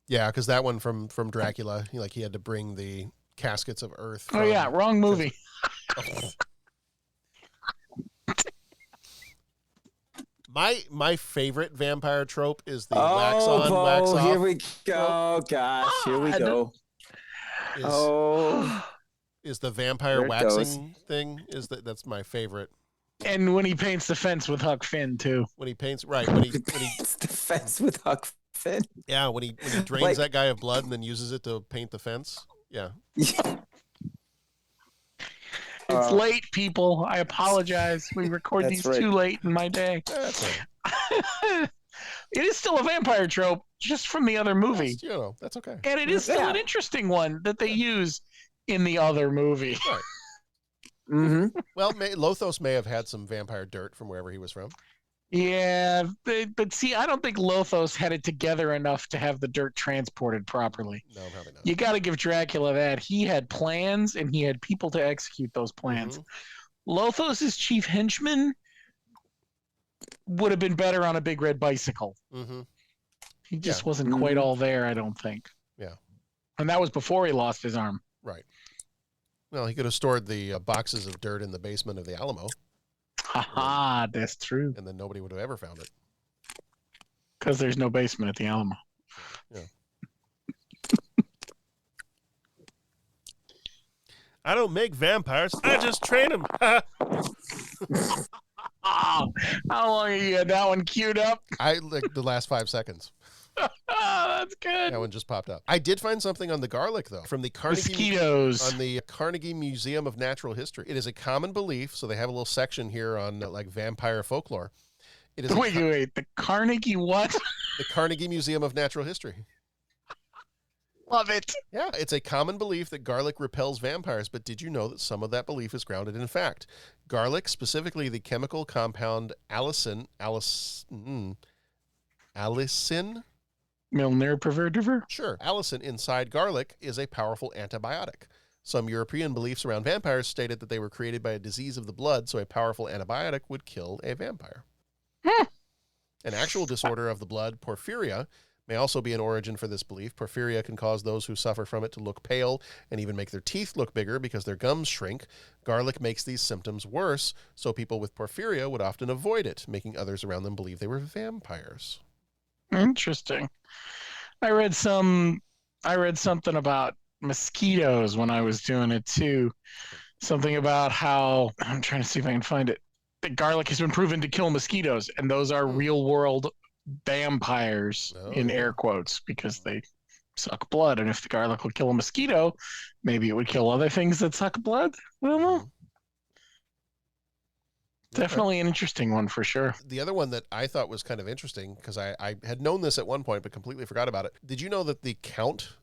Yeah, because that one from Dracula, he had to bring the caskets of earth. Oh yeah, wrong movie. My favorite vampire trope is the wax on, wax off. Here we go, gosh, here we go. Is the vampire waxing thing? That's my favorite. And when he paints the fence with Huck Finn too. When he paints, right? When he paints the fence with Huck Finn. Yeah, when he drains that guy of blood and then uses it to paint the fence. Yeah. It's late, people. I apologize. We record these too late in my day. That's right. It is still a vampire trope, just from the other movie. That's okay. And it is still an interesting one that they use in the other movie. Right. Mm-hmm. Well, Lothos may have had some vampire dirt from wherever he was from. Yeah, but see, I don't think Lothos had it together enough to have the dirt transported properly. No, probably not. You got to give Dracula that. He had plans, and he had people to execute those plans. Mm-hmm. Lothos's chief henchman would have been better on a big red bicycle. Mm-hmm. He just wasn't quite all there, I don't think. Yeah. And that was before he lost his arm. Right. Well, he could have stored the boxes of dirt in the basement of the Alamo. Haha, that's true. And then nobody would have ever found it. Because there's no basement at the Alamo. Yeah. I don't make vampires. I just train them. How long have you had that one queued up? I like the last 5 seconds. That's good. That one just popped up. I did find something on the garlic, though, from the Carnegie Museum of Natural History. It is a common belief, so they have a little section here on like vampire folklore. It is wait, the Carnegie what? The Carnegie Museum of Natural History. Love it. Yeah, it's a common belief that garlic repels vampires, but did you know that some of that belief is grounded in fact? Garlic, specifically the chemical compound allicin, Milner pervertiver? Sure. Allicin inside garlic is a powerful antibiotic. Some European beliefs around vampires stated that they were created by a disease of the blood, so a powerful antibiotic would kill a vampire. An actual disorder of the blood, porphyria, may also be an origin for this belief. Porphyria can cause those who suffer from it to look pale and even make their teeth look bigger because their gums shrink. Garlic makes these symptoms worse, so people with porphyria would often avoid it, making others around them believe they were vampires. Interesting. I read something about mosquitoes when I was doing it too. Something about how, I'm trying to see if I can find it, that garlic has been proven to kill mosquitoes, and those are real world vampires in air quotes because they suck blood. And if the garlic will kill a mosquito, maybe it would kill other things that suck blood. I don't know. Definitely an interesting one for sure. The other one that I thought was kind of interesting, because I had known this at one point but completely forgot about it. Did you know that the Count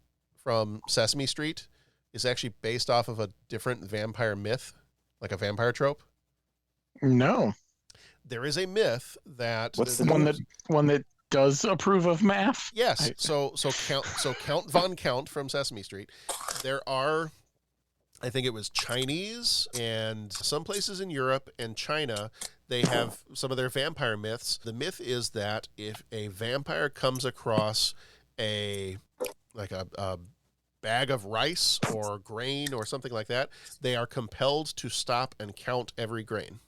from Sesame Street is actually based off of a different vampire myth, like a vampire trope? No. There is a myth that what's the one that does approve of math? Yes. So Count Von Count from Sesame Street. There are, I think it was Chinese and some places in Europe and China, they have some of their vampire myths. The myth is that if a vampire comes across a bag of rice or grain or something like that, they are compelled to stop and count every grain.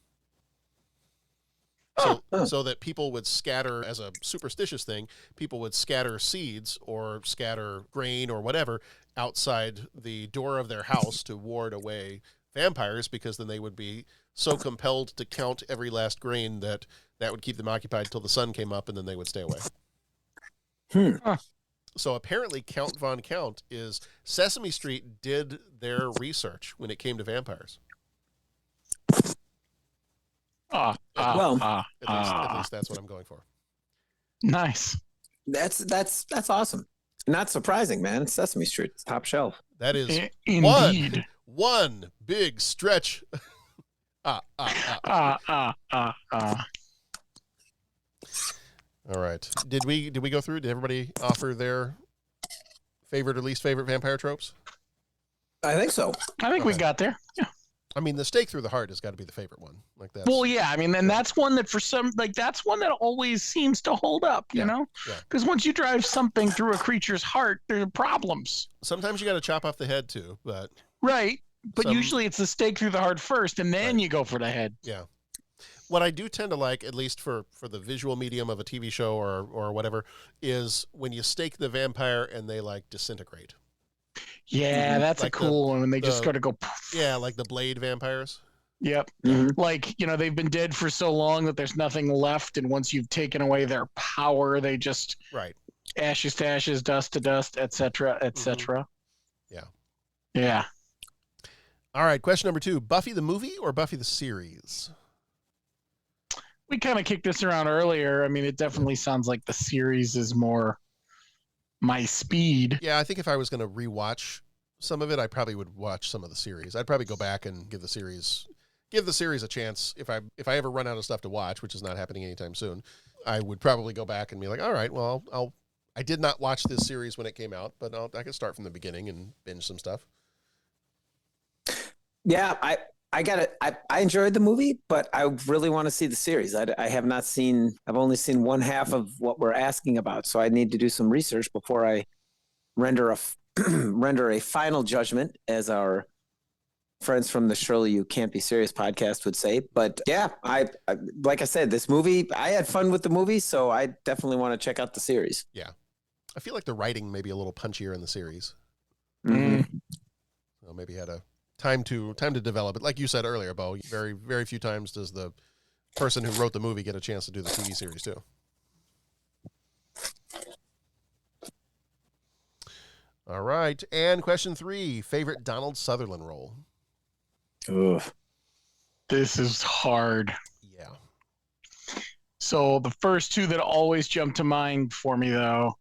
So that people would scatter, as a superstitious thing, people would scatter seeds or scatter grain or whatever outside the door of their house to ward away vampires, because then they would be so compelled to count every last grain that would keep them occupied till the sun came up, and then they would stay away. So apparently Count Von Count is, Sesame Street did their research when it came to vampires. At least that's what I'm going for. Nice. That's awesome. Not surprising, man. It's Sesame Street. It's top shelf. That is indeed one big stretch. All right. Did we go through? Did everybody offer their favorite or least favorite vampire tropes? I think so. I think we got there. Yeah. I mean, the stake through the heart has got to be the favorite one. Like that. Well, yeah. I mean, and that's one that for some, that's one that always seems to hold up, you know? Because once you drive something through a creature's heart, there are problems. Sometimes you got to chop off the head too, but. Right. But usually it's the stake through the heart first, and then you go for the head. Yeah. What I do tend to like, at least for the visual medium of a TV show or whatever, is when you stake the vampire and they disintegrate. Yeah, that's a cool one when they just gotta go. Yeah, like the Blade vampires. Yep. Mm-hmm. They've been dead for so long that there's nothing left, and once you've taken away their power, they just ashes to ashes, dust to dust, etc., etc. Yeah. Yeah. All right, question number 2: Buffy the movie or Buffy the series? We kind of kicked this around earlier. I mean, it definitely sounds like the series is more my speed. Yeah, I think if I was going to rewatch some of it, I probably would watch some of the series. I'd probably go back and give the series a chance. If I ever run out of stuff to watch, which is not happening anytime soon, I would probably go back and be like, all right, well, I did not watch this series when it came out, but I can start from the beginning and binge some stuff. Yeah, I got it. I enjoyed the movie, but I really want to see the series. I have not seen. I've only seen one half of what we're asking about, so I need to do some research before I render a final judgment, as our friends from the Surely You Can't Be Serious podcast would say. But yeah, I like I said, this movie, I had fun with the movie, so I definitely want to check out the series. Yeah, I feel like the writing may be a little punchier in the series. Mm-hmm. Well, maybe had a time to develop it. Like you said earlier, Bo, very, very few times does the person who wrote the movie get a chance to do the TV series too. All right. And question 3, favorite Donald Sutherland role? Ugh. This is hard. Yeah. So the first 2 that always jump to mind for me, though,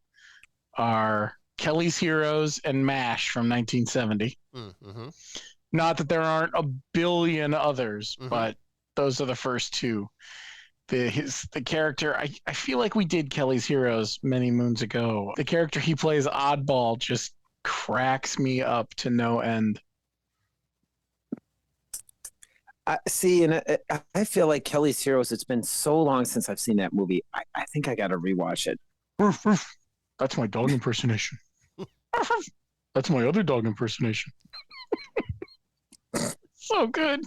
are Kelly's Heroes and MASH from 1970. Mm-hmm. Not that there aren't a billion others, but those are the first 2. The character, I feel like we did Kelly's Heroes many moons ago. The character he plays, Oddball, just cracks me up to no end. See, and I feel like Kelly's Heroes, it's been so long since I've seen that movie. I think I got to rewatch it. That's my dog impersonation. That's my other dog impersonation. So good.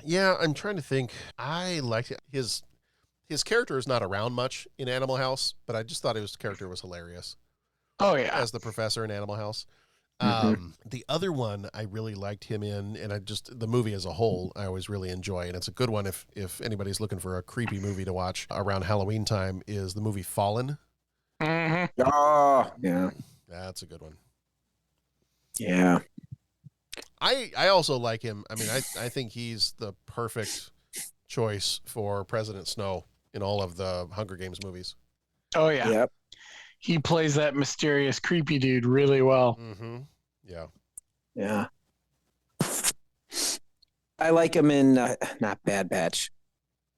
Yeah, I'm trying to think. I liked his His character is not around much in Animal House, but I just thought his character was hilarious. Oh yeah, as the professor in Animal House. The other one I really liked him in, and the movie as a whole, I always really enjoy, and it's a good one if anybody's looking for a creepy movie to watch around Halloween time, is the movie Fallen. Oh, yeah. That's a good one. Yeah. I also like him. I mean, I think he's the perfect choice for President Snow in all of the Hunger Games movies. Oh, yeah. Yep. He plays that mysterious, creepy dude really well. Mm-hmm. Yeah. Yeah. I like him in, not Bad Batch.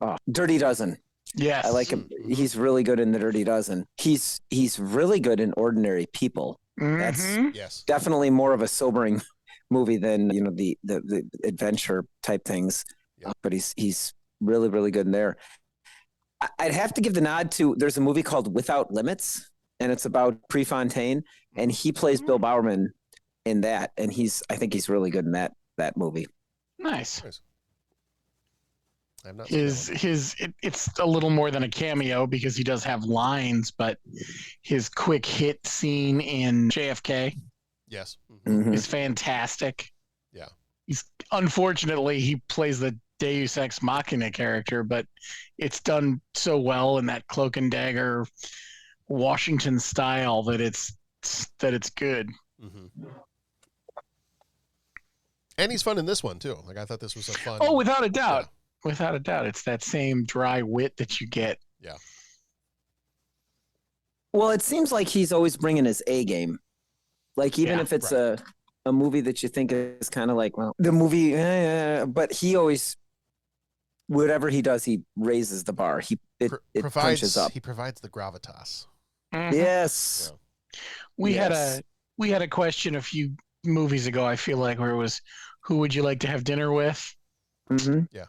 Oh, Dirty Dozen. Yes. I like him. He's really good in The Dirty Dozen. He's really good in Ordinary People. That's definitely more of a sobering movie than, the adventure type things. Yep. But he's really, really good in there. I'd have to give the nod to, there's a movie called Without Limits, and it's about Prefontaine, and he plays Bill Bowerman in that, and I think he's really good in that movie. Nice. I'm not it's a little more than a cameo because he does have lines, but his quick hit scene in JFK, yes, is fantastic. Yeah. Unfortunately, he plays the Deus Ex Machina character, but it's done so well in that Cloak and Dagger Washington style that it's good. Mm-hmm. And he's fun in this one too. Like, I thought this was a fun. Oh, without a doubt. Yeah. Without a doubt. It's that same dry wit that you get. Yeah. Well, it seems like he's always bringing his A game. Like, even if it's a movie that you think is kind of like, well, the movie, but he always, whatever he does, he raises the bar. It punches up. He provides the gravitas. Mm-hmm. Yes. Yeah. We had a question a few movies ago, I feel like, where it was, who would you like to have dinner with? Mm-hmm. Yeah.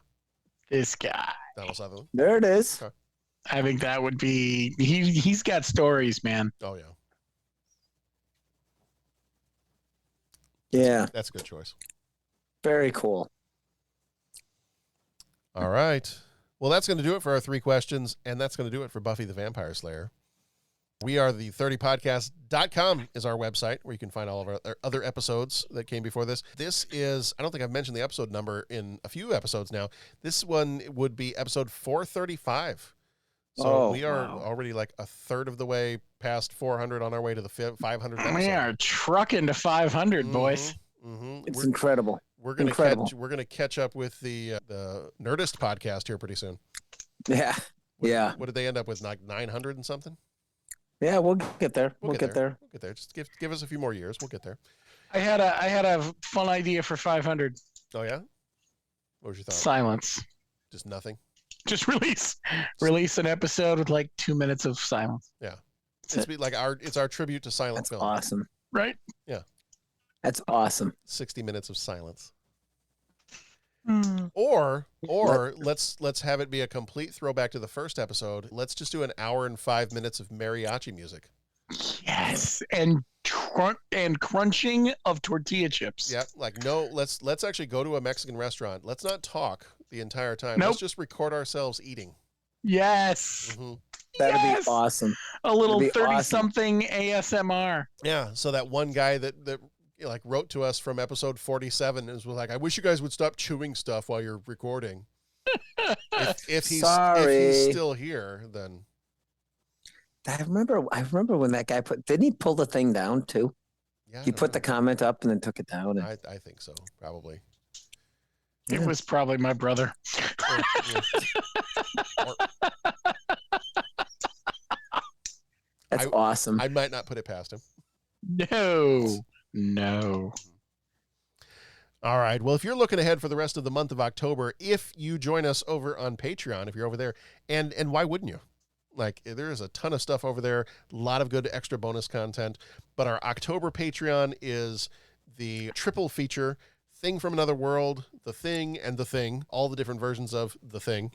This guy. Donald Sutherland. There it is. Okay. I think that would be, he's got stories, man. Oh, yeah. Yeah. That's a good choice. Very cool. All right. Well, that's going to do it for our 3 questions, and that's going to do it for Buffy the Vampire Slayer. We are the 30podcast.com is our website where you can find all of our other episodes that came before this. This is, I don't think I've mentioned the episode number in a few episodes now. This one would be episode 435. So we are already like a third of the way past 400 on our way to the 500 episode. We are trucking to 500, boys. Mm-hmm. It's incredible. We're gonna catch up with the Nerdist podcast here pretty soon. Yeah. What did they end up with? Like 900 and something? Yeah, we'll get there. We'll get there. We'll get there. Just give us a few more years. We'll get there. I had a fun idea for 500. Oh yeah? What was your thought? Silence. Just nothing. Just release an episode with like 2 minutes of silence. Yeah. It's our tribute to silent film. Awesome. Right? Yeah. That's awesome. 60 minutes of silence. Mm. Or let's have it be a complete throwback to the first episode. Let's just do an hour and 5 minutes of mariachi music. Yes, and crunching of tortilla chips. Yeah, let's actually go to a Mexican restaurant. Let's not talk the entire time. Nope. Let's just record ourselves eating. Yes. Mm-hmm. That'd be awesome. A little 30-something ASMR. Yeah, so that one guy that like wrote to us from episode 47 and was like, I wish you guys would stop chewing stuff while you're recording. if he's still here, then I remember when that guy didn't he pull the thing down too? Yeah. He put the comment up and then took it down. I think so, probably. It was probably my brother. That's awesome. I might not put it past him. No. All right. Well, if you're looking ahead for the rest of the month of October, if you join us over on Patreon, if you're over there, and why wouldn't you? Like, there is a ton of stuff over there, a lot of good extra bonus content. But our October Patreon is the triple feature, Thing from Another World, The Thing, and The Thing, all the different versions of The Thing.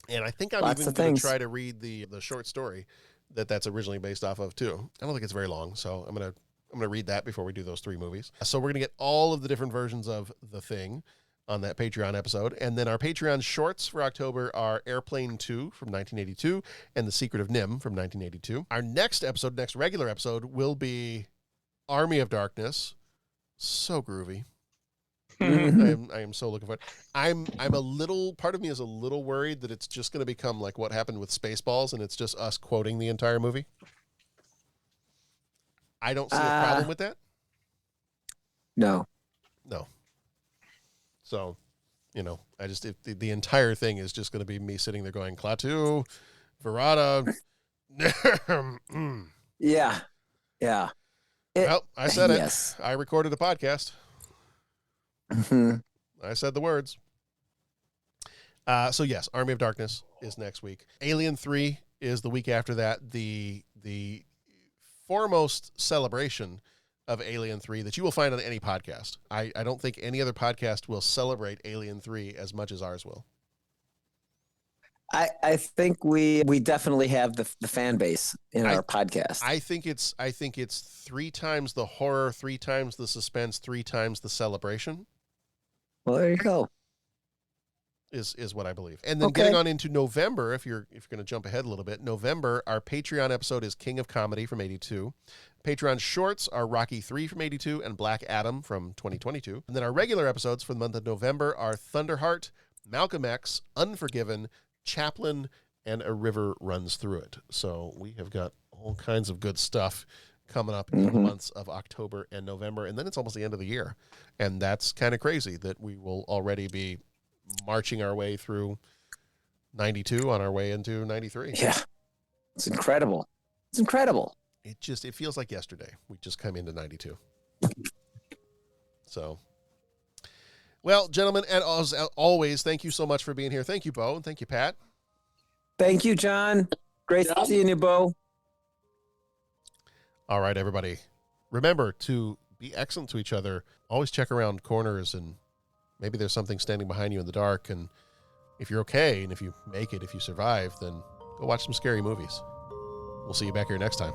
And I think I'm even going to try to read the short story that's originally based off of, too. I don't think it's very long, so I'm going to read that before we do those 3 movies. So we're going to get all of the different versions of The Thing. on that Patreon episode. And then our Patreon shorts for October are Airplane 2 from 1982 and The Secret of Nim from 1982. Our next regular episode, will be Army of Darkness. So groovy. I am so looking forward. I'm a little, part of me is a little worried that it's just going to become like what happened with Spaceballs, and it's just us quoting the entire movie. I don't see a problem with that. No. So, I just, the entire thing is just going to be me sitting there going, Klaatu, Verada. Yeah. Well, I said it. Yes. I recorded a podcast. I said the words. So yes, Army of Darkness is next week. Alien 3 is the week after that. The foremost celebration of Alien 3 that you will find on any podcast. I don't think any other podcast will celebrate Alien 3 as much as ours will. I think we definitely have the fan base in our podcast. I think it's 3 times the horror, 3 times the suspense, 3 times the celebration. Well, there you go. Is what I believe. And then getting on into November, if you're going to jump ahead a little bit, November, our Patreon episode is King of Comedy from 82. Patreon shorts are Rocky 3 from 82 and Black Adam from 2022. And then our regular episodes for the month of November are Thunderheart, Malcolm X, Unforgiven, Chaplin, and A River Runs Through It. So we have got all kinds of good stuff coming up in the months of October and November, and then it's almost the end of the year. And that's kind of crazy that we will already be marching our way through 92 on our way into 93. Yeah. It's incredible. It feels like yesterday. We just come into 92. So, well, gentlemen, and as always, thank you so much for being here. Thank you, Bo, and thank you, Pat. Thank you, John. Great seeing you, Bo. All right, everybody. Remember to be excellent to each other. Always check around corners, and maybe there's something standing behind you in the dark. And if you're okay, and if you make it, if you survive, then go watch some scary movies. We'll see you back here next time.